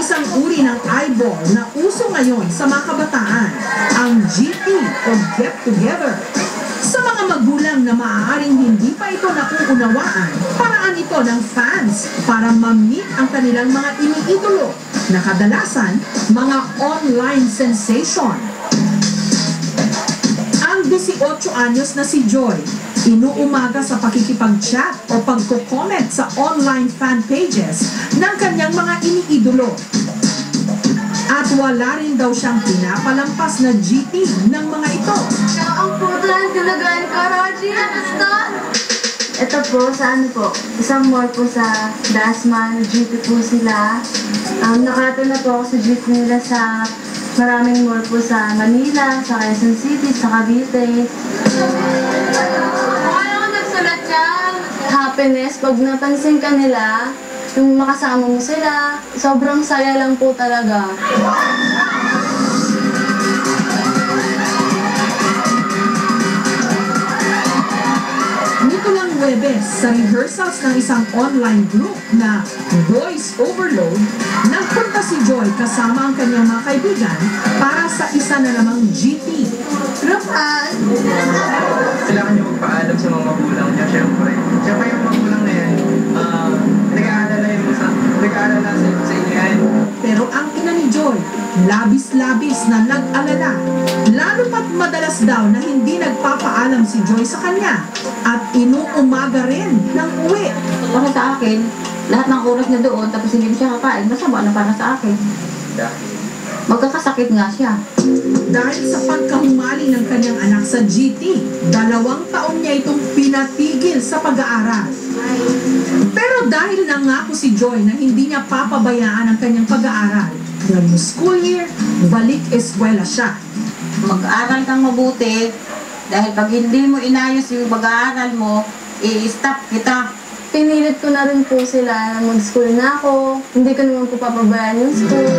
isang uri ng eyeball na uso ngayon sa mga kabataan, ang GT o Get Together. Sa mga magulang na maaaring hindi pa ito nakuunawaan, paraan ito ng fans para ma-meet ang kanilang mga iniidolo na kadalasan mga online sensation. Ang 18 anyos na si Joy, inuumaga sa pakikipag-chat o pagko-comment sa online fan pages ng kanyang mga iniidolo. At wala rin daw siyang pinapalampas na GT ng mga ito. Ang putan, talagaan ka, Raji. Ito po, sa ano po, isang mall po sa Dasman, GT po sila. Nakata na po ako sa GT nila sa maraming mall po sa Manila, sa Quezon City, sa Cavite. Paano ko nagsulat yan? Happiness, pag napansin ka nila, yung makasama mo sila, sobrang saya lang po talaga. Nito lang Huwebes, sa rehearsals ng isang online group na Boys Overload, nagpunta si Joy kasama ang kanyang mga kaibigan para sa isa na namang GT. Rapan! Kailangan niyo magpaalam sa mga magulang niya, syempre. Siyempre yung magulang na yan, nag-aalala sa inyo yan. Pero ang ina ni Joy, labis-labis na nag-alala. Lalo pat madalas daw na hindi nagpapaalam si Joy sa kanya at inuumaga rin ng uwi. Para sa akin, lahat ng oras na doon, tapos hindi mo siya kakain, masama na para sa akin. Magkakasakit nga siya. Dahil sa pagkahumali ng kanyang anak sa GT, 2 taon niya itong pinatigil sa pag-aaral. Pero dahil nangako si Joy na hindi niya papabayaan ang kanyang pag-aaral, ngayong school year, balik eskwela siya. Mag-aral kang mabuti, dahil pag hindi mo inayos yung pag-aaral mo, i-stop kita. Pinilit ko na rin po sila na mag-school na ako. Hindi ko naman po papabayaan yung school.